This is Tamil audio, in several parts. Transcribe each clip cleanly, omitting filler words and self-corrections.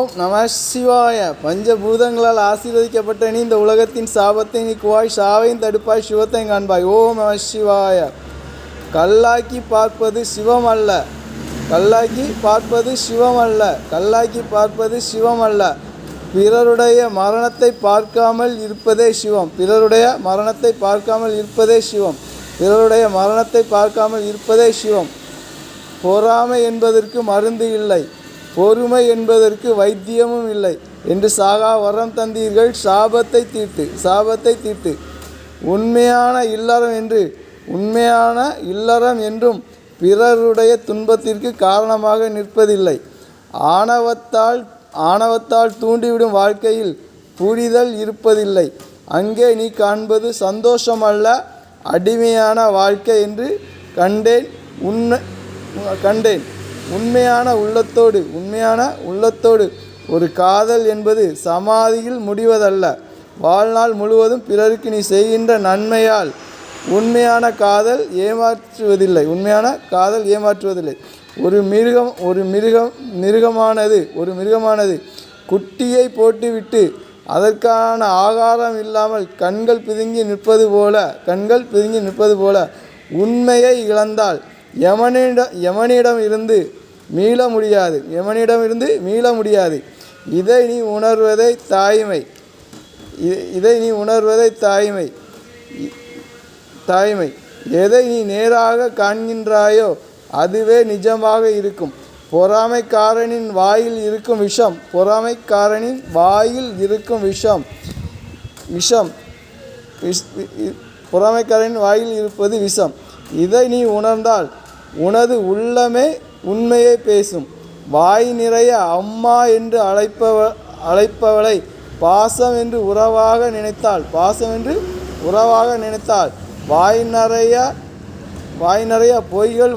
ஓம் நம சிவாய. பஞ்சபூதங்களால் ஆசீர்வதிக்கப்பட்ட நீ இந்த உலகத்தின் சாபத்தை நீக்குவாய், சாவையும் தடுப்பாய், சிவத்தையும் காண்பாய். ஓம் நம சிவாய. கல்லாக்கி பார்ப்பது சிவம் அல்ல, கல்லாக்கி பார்ப்பது சிவம் அல்ல, கல்லாக்கி பார்ப்பது சிவம் அல்ல. பிறருடைய மரணத்தை பார்க்காமல் இருப்பதே சிவம், பிறருடைய மரணத்தை பார்க்காமல் இருப்பதே சிவம், பிறருடைய மரணத்தை பார்க்காமல் இருப்பதே சிவம். பொறாமை என்பதற்கு மருந்து இல்லை, பொறுமை என்பதற்கு வைத்தியமும் இல்லை என்று சாகா வரம் தந்தீர்கள். சாபத்தை தீர்த்து, சாபத்தை தீர்த்து. உண்மையான இல்லறம் என்றும் பிறருடைய துன்பத்திற்கு காரணமாக நிற்பதில்லை. ஆணவத்தால் தூண்டிவிடும் வாழ்க்கையில் புரிதல் இருப்பதில்லை. அங்கே நீ காண்பது சந்தோஷமல்ல, அடிமையான வாழ்க்கை என்று கண்டேன். உண்மையான உள்ளத்தோடு ஒரு காதல் என்பது சமாதியில் முடிவதல்ல, வாழ்நாள் முழுவதும் பிறருக்கு நீ செய்கின்ற நன்மையால். உண்மையான காதல் ஏமாற்றுவதில்லை, உண்மையான காதல் ஏமாற்றுவதில்லை. ஒரு மிருகமானது குட்டியை போட்டுவிட்டு அதற்கான ஆகாரம் இல்லாமல் கண்கள் பிதுங்கி நிற்பது போல உண்மையை இழந்தால் யமனிடமிருந்து மீள முடியாது. இதை நீ உணர்வதை தாய்மை. எதை நீ நேராக காண்கின்றாயோ அதுவே நிஜமாக இருக்கும். பொறாமைக்காரனின் வாயில் இருக்கும் பொறாமைக்காரனின் வாயில் இருப்பது விஷம். இதை நீ உணர்ந்தால் உனது உள்ளமே உண்மையை பேசும். வாய் நிறைய அம்மா என்று அழைப்பவளை பாசம் என்று உறவாக நினைத்தால், வாய் நிறைய பொய்கள்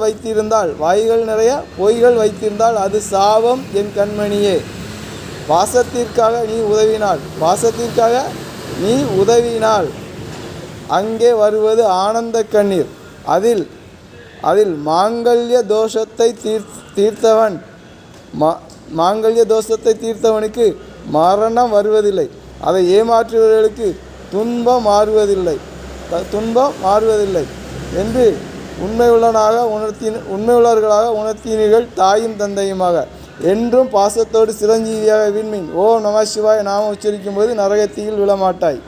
வைத்திருந்தால் அது சாபம் என் கண்மணியே. பாசத்திற்காக நீ உதவினால் அங்கே வருவது ஆனந்த கண்ணீர். அதில் மாங்கல்ய தோஷத்தை தீர்த்தவனுக்கு மரணம் வருவதில்லை. அதை ஏமாற்றுவர்களுக்கு துன்பம் மாறுவதில்லை என்று உண்மையுள்ளவர்களாக உணர்த்தினீர்கள், தாயும் தந்தையுமாக. என்றும் பாசத்தோடு சிரஞ்சீவியாக விண்மீன். ஓம் நம சிவாய நாம உச்சரிக்கும் போது நரகத்தீயில் விழமாட்டாய்.